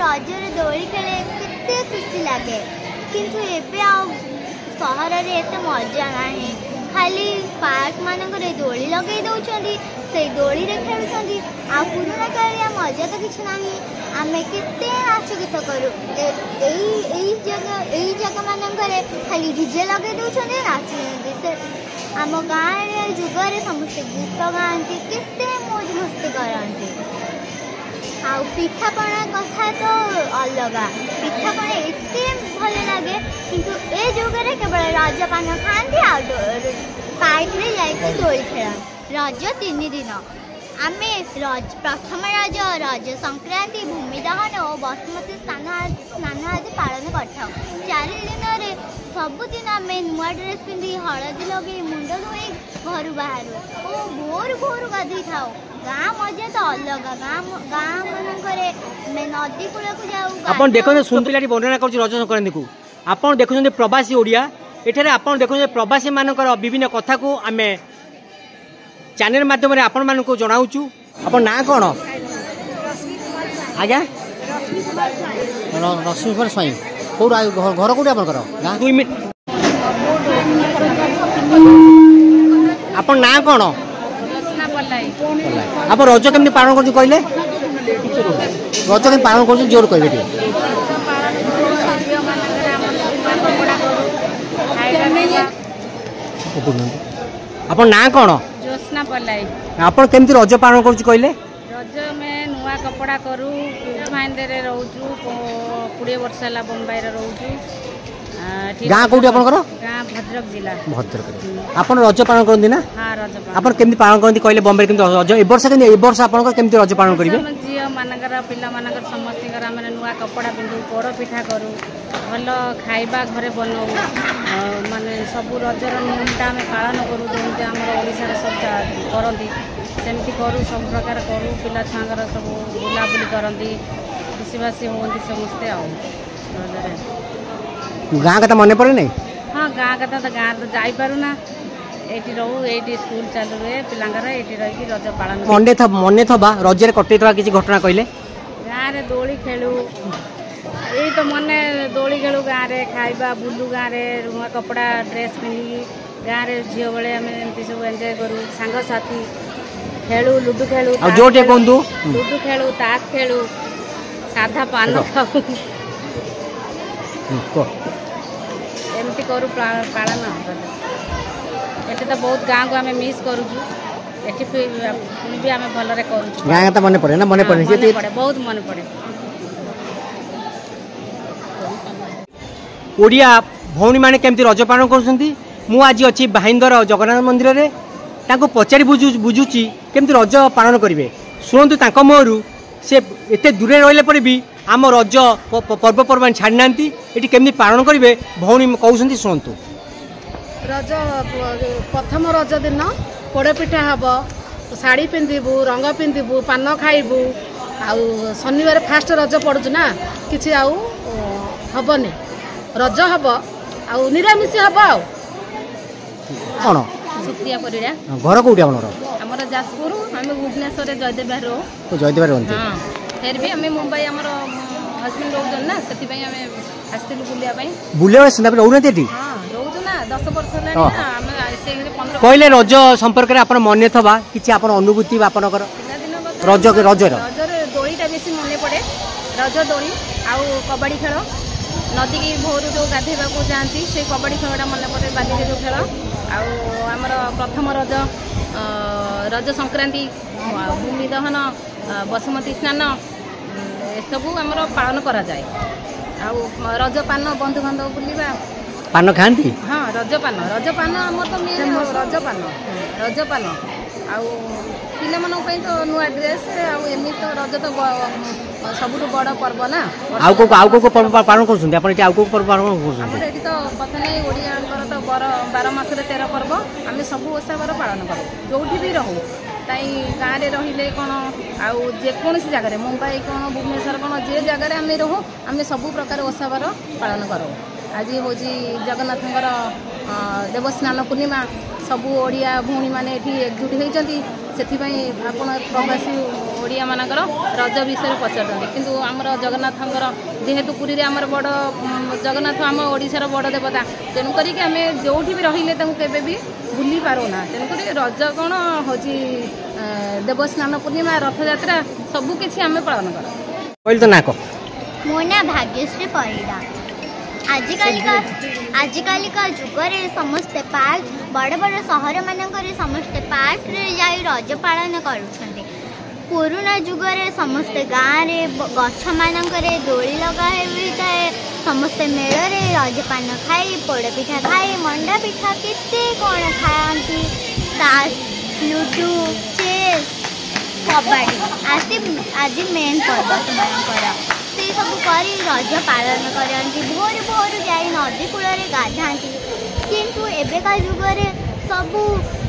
रजरे दोली खेले केते खुशी लगे किंतु एबे आ सहर रे एते मजा नाही खाली पार्क मानक दोली लगे दौरान से दोली रे खेलुछंदी आ पुराना कालिया मजा तो किछ नाही आमे केते नाच गीत करू एई जगह मानक खाली डीजे लगे दौरान नाचुंदी से आम गाँव जुगर समस्त गीत गाँती केते मौज मस्ती करती आ पिठापणा कथा तो अलग पिठापणा एते भल लगे किंतु ए जुगर केवल रजपान खाती आ पार्क रे जाके दोली खेल रज 3 दिन आमे प्रथम रज संक्रांति भूमि दहन और बसुमती स्नान आदि पालन करता 4 दिन सबुदिन आम नुआ ड्रेस पिंधि हलदी लगे मुंड धोई घर बाहर और भोर भोर गाधे था गाँ मजा तो अलग गाँ मानक नदी कूल को जाऊ देखो सुंदर वर्णना कर रज संक्रांति को आपन देखुं प्रवासी ओडिया एठारे आपन देखुं प्रवासी मानकर विभिन्न कथा को आम चैनल माध्यम आपण मान को जनाऊँ अपन ना कौन आज्ञा रश्मि कुमार स्वाई कौ घर कौट आप 2 मिनट अपन ना कौन आप रज केमती पालन कर कहले रज केमती पालन कर जोर कहे अपन ना कौन जोस्ना पलाई आपण केमती रज पालन कर कहले रज में नुआ कपड़ा करू भाईंदे रे रहउछु 20 वर्ष ला बम्बई रे रहउछु गाँ कौटी आपनकर गाँ भद्रक जिला भद्रक आपन रज पालन करंदी ना हां रज आपन केमती पालन करंदी कहले बम्बई केमती रज ए वर्ष आपनकर केमती रज पालन करिवे जियो मानकर पिला मानकर समस्तिकर हमने नुआ कपड़ा पिंधु पोड़ पिठा करू भल खाइबा घरे बनाऊ माने सब रजर नियमटा आम पालन करूँ जमी आम ओडिशा सब करती सेमती करूँ सब प्रकार करूँ पिला छुआर सब बुलाबुली करती खुशीबासी हमें समस्ते आजरे गाँ कथा मन पड़े नहीं हाँ गाँ कथा तो गाँ तो जापारूना ये रहू ये स्कूल चालू हुए पिलांगर ये रही रज पालन मन था रजरे कटे किसी घटना कहले गाँव में दोली खेलू यही तो मन दोली खेलू गाँव में खाइबा बुलू गाँव में नुआ कपड़ा ड्रेस पिंधि गाँव में झील बेले आम एमती सब एंजय करूँ सांगसाथी खेलू लुडु खेलू लुडु खेलू ताश खेलू साधा पान खाऊ एमती करू पालन ये तो बहुत गाँव को आम मिस करूँ भी आम भलरे करूँ मन पड़े ना मन पड़े बहुत मन पड़े ओडिया भौणी माने केमती रज पालन करुछंती मु आज अच्छी भाईंदर जगन्नाथ मंदिर रे ताको पचारि बुझुची केमती रज पालन करिवे शुणु तांको मोहरु से एते दूरे रहिले पर भी आम रज पर्वपर्वाणी छाड़ी नांती एटी केमती पालन करिवे भौणी कहउछंती शुणु रज प्रथम रज दिन पोड़ पिठा हम शाढ़ी पिंधबू रंग पिंधबू पान खाइबू आउ शनिवार फास्ट रज पड़ू ना कि आबनी रज हम आउ निरामिष हम कौन सुप्रिया परिड़ा घर कौटी आमर जाजपुर आम भुवनेश्वर जयदेव जयदेव हाँ फिर भी आम मुंबई आमर हजबैंड रोज ना से आसलु बुलिया बुलिया रोना हाँ रोज ना 10 वर्ष कहले रज संपर्क में मन था कि अनुभूति आपनकर रज रजर दोलीटा बेस मन पड़े रज दोली आउ कबाड़ी खेल नदी की भोर जो गाधेवा को जाती से कबाड़ी खेलटा मन पड़े बाली जो खेल आमर प्रथम रज रज संक्रांति भूमि दहन बसुमती स्नान सबू आमर पालन करा जाए रज पान बंधु बांधव बुलवा पान खाती हाँ रजपान आम तो मेन रजपान आउ तो नुआ ड्रेस आमी तो रज तो सब बड़ पर्व ना पर्व पालन कर तो कथा नहीं ओडिया तो 12 मास 13 पर्व आम सब ओषा बर पालन करूँ जो भी रहूँ ताई गाँव में रहिले कौन आउ जेकोसी जगह मुंबई कौन भुवनेश्वर कौन जे जगह आम रहूँ आम सब प्रकार ओषा बर पालन करूँ आज हूँ जगन्नाथ देवस्नान पूर्णिमा सबू ओडिया भौणी मैंने एकजुट होती ସେଥିପାଇଁ ଆପଣ ପ୍ରବାସୀ ଓଡ଼ିଆ ମାନଙ୍କର ରଜ ବିଷୟରେ ପଚାରୁଛନ୍ତି କିନ୍ତୁ ଆମର ଜଗନ୍ନାଥଙ୍କର ଯେହେତୁ ପୁରୀରେ ଆମର ବଡ଼ ଜଗନ୍ନାଥ ଆମ ଓଡ଼ିଶାର ବଡ଼ ଦେବତା ତେଣୁ କରିକି ଆମେ ଯେଉଁଠି ବି ରହିଲେ ତାଙ୍କୁ କେବେ ବି ଭୁଲି ପାରୁନା ତେଣୁକରି ରଜ କ'ଣ ହେଉଛି ଦେବସ୍ନାନ ପୂର୍ଣ୍ଣିମା ରଥଯାତ୍ରା ସବୁକିଛି ଆମେ ପାଳନ କରୁ। କହିଲି ତ ନା କହ। ମୋ ନା ଭାଗ୍ୟଶ୍ରୀ ପରିଡ଼ା। ଆଜିକାଲିକା ଯୁଗରେ ସମସ୍ତେ ପାର୍କ ବଡ଼ ବଡ଼ ସହରମାନଙ୍କରେ ସମସ୍ତେ ପାର୍କରେ ଯାଇ ରଜ ପାଳନ କରୁଛନ୍ତି। ପୁରୁଣା ଯୁଗରେ ସମସ୍ତେ ଗାଁରେ ଗଛମାନଙ୍କରେ ଦୋଳି ଲଗା ହୋଇଥାଏ। ସମସ୍ତେ ମେଳରେ ରଜପାନ ଖାଇ ପୋଡ଼ପିଠା ଖାଇ ମଣ୍ଡା ପିଠା କେତେ କ'ଣ ଖାଆନ୍ତି। ତାସ୍ ଲୁଡୁ ଚେସ୍ କବାଡ଼ି ଆଦି ମେନ୍ ପର୍ବ ସେମାନଙ୍କର ସେ ସବୁ କରି ରଜ ପାଳନ କରନ୍ତି। ଭୋରୁ ଯାଇ ନଦୀ କୂଳରେ ଗାଧାନ୍ତି କିନ୍ତୁ ଏବେକା ଯୁଗରେ ସବୁ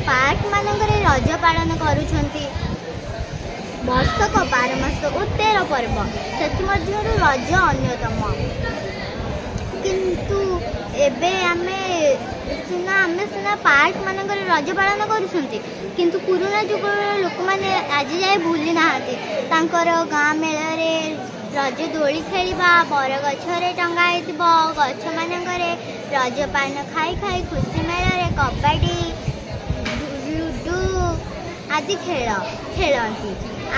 ପାର୍କ ମାନଙ୍କରେ ରଜ ପାଳନ କରୁଛନ୍ତି। ବର୍ଷକ 12 ମାସ ଓ 13 ପର୍ବ ସେଥିମଧ୍ୟରୁ ରଜ ଅନ୍ୟତମ। କିନ୍ତୁ ଏବେ ଆମେ ସିନା ପାର୍କ ମାନଙ୍କରେ ରଜ ପାଳନ କରୁଛନ୍ତି କିନ୍ତୁ ପୁରୁଣା ଯୁଗର ଲୋକମାନେ ଆଜି ଯାଏ ଭୁଲି ନାହାନ୍ତି। ତାଙ୍କର ଗାଁ ମେଳରେ ରଜ ଦୋଳି ଖେଳିବା ବରଗଛରେ ଟଙ୍ଗା ହେଇଥିବ ଗଛମାନଙ୍କରେ ରଜପାନ ଖାଇ ଖୁସି ମେଳରେ କବାଡ଼ି ଲୁଡୁ ଆଦି ଖେଳନ୍ତି।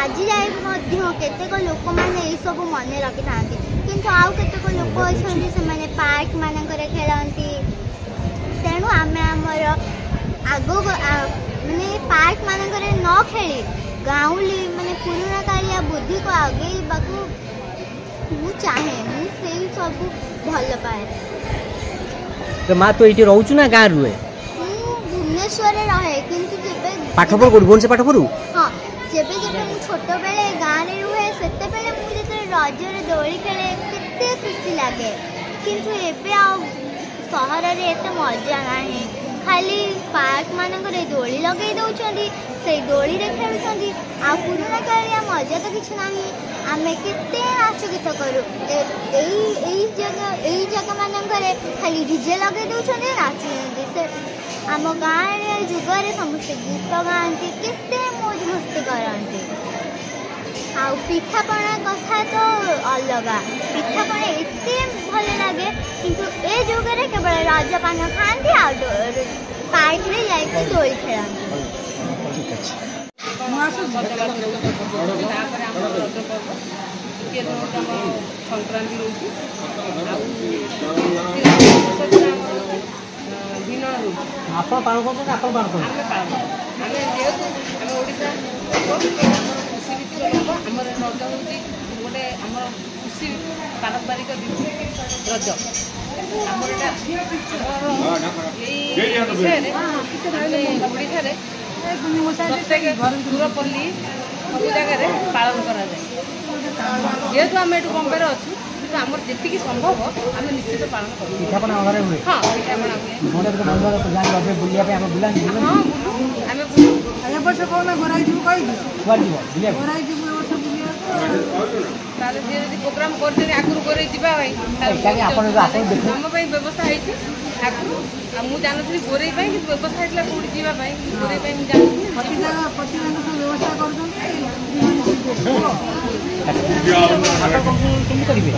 ଆଜି ଯାଏ ମଧ୍ୟ କେତେକ ଲୋକମାନେ ଏଇସବୁ ମନେ ରଖିଥାନ୍ତି କିନ୍ତୁ ଆଉ କେତେକ ଲୋକ ଅଛନ୍ତି ସେମାନେ ପାର୍କ ମାନଙ୍କରେ ଖେଳନ୍ତି। ତେଣୁ ଆମେ ଆମର ମାନେ ପାର୍କ ମାନଙ୍କରେ ନ ଖେଳି ଗାଉଁଲି ମାନେ ପୁରୁଣା କାଳିଆ ବୁଦ୍ଧିକୁ ଆଗେଇବାକୁ ମୁଁ ଚାହେଁ। ମୁଁ ସେଇ ସବୁ ଭଲ ପାଏ। ମା ତୁ ଏଇଠି ରହୁଛୁ ନା ଗାଁ ରୁହେ? ମୁଁ ଭୁବନେଶ୍ୱରରେ ରହେ କିନ୍ତୁ ଯେବେ ପାଠ ପଢୁ ଭୁବନେଶ୍ୱର ପାଠ ପଢୁ? ହଁ ଯେବେ ମୁଁ ଛୋଟବେଳେ ଗାଁରେ ରୁହେ ସେତେବେଳେ ମୁଁ ଯେତେବେଳେ ରଜରେ ଦୋଳି ଖେଳେ କେତେ ଖୁସି ଲାଗେ କିନ୍ତୁ ଏବେ ଆଉ ସହରରେ ଏତେ ମଜା ନାହିଁ। ଖାଲି ପାର୍କ ମାନଙ୍କରେ ଦୋଳି ଲଗେଇ ଦେଉଛନ୍ତି ସେଇ ଦୋଳିରେ ଖେଳୁଛନ୍ତି ଆଉ ପୁରୁଣା କାଳିଆ ମଜା ତ କିଛି ନାହିଁ। ଆମେ କେତେ ନାଚ ଗୀତ କରୁ ଏଇ ଜାଗା ମାନଙ୍କରେ ଖାଲି ଡିଜେ ଲଗେଇ ଦେଉଛନ୍ତି ନାଚୁଛନ୍ତି। ସେ ଆମ ଗାଁରେ ଯୁଗରେ ସମସ୍ତେ ଗୀତ ଗାଆନ୍ତି କେତେ ମୌଜ ମସ୍ତି କରନ୍ତି। ଆଉ ପିଠାପଣା କଥା ତ ଅଲଗା ପିଠାପଣା ଏତେ ଭଲ ଲାଗେ କିନ୍ତୁ ଏ ଯୁଗରେ କେବଳ ରଜପାନ ଖାଆନ୍ତି ଆଉ ପାର୍କରେ ଯାଇକି ଦୋଳି ଖେଳନ୍ତି। ସଂକ୍ରାନ୍ତି ରହୁଛି ଆପଣ ପାଳନ କରୁଛନ୍ତି? ଆପଣ ପାଳନ କରୁଛନ୍ତି? ଆମେ ଯେହେତୁ ଆମେ ଓଡ଼ିଶା କୃଷି ଭିତ୍ତିକ ଲୋକ ଆମର ରଜ ହେଉଛି ଗୋଟେ ଆମର କୃଷି ପାରମ୍ପରିକ ରଜ ଆମର ଏଇଟା ଏଇ ବିଷୟରେ ଆମେ ଓଡ଼ିଶାରେ ପ୍ରତ୍ୟେକ ଦୂରପଲ୍ଲୀ ସବୁ ଜାଗାରେ ପାଳନ କରାଯାଏ। ଯେହେତୁ ଆମେ ଏଠୁ ବମ୍ବେରେ ଅଛୁ କିନ୍ତୁ ଆମର ଯେତିକି ସମ୍ଭବ ଆମେ ନିଶ୍ଚିତ ପାଳନ କରୁ। ପିଠାପଣା ଘରେ ହୁଏ? ହଁ ପିଠାପଣା ହୁଏ। ବୁଲିବା ପାଇଁ ଆମେ ବୁଲାନ୍ତି? ହଁ ଆମେ ବୁଲୁ। ଏ ବର୍ଷ କଣ ଘରାଇ ଯିବୁ କହିବି? କୁଆଡ଼େ ଯିବ ବୁଲିବାକୁ? ଘରାଇ ଯିବୁ ଏ ବର୍ଷ ବୁଲିବାକୁ। ତାହେଲେ ଯିଏ ଯଦି ପ୍ରୋଗ୍ରାମ କରିଛନ୍ତି ଆଗରୁ ଘରେଇ ଯିବା ପାଇଁ ଆମ ପାଇଁ ବ୍ୟବସ୍ଥା ହେଇଛି ଆଗରୁ। ଆଉ ମୁଁ ଜାଣିନଥିଲି ଗୋରେଇ ପାଇଁ କିନ୍ତୁ ବ୍ୟବସ୍ଥା ହେଇଥିଲା କୋଉଠି ଯିବା ପାଇଁ ଗୋରେଇ ପାଇଁ ମୁଁ ଜାଣିଥିଲି। ବ୍ୟବସ୍ଥା କରୁଛନ୍ତି କେମିତି କରିବେ?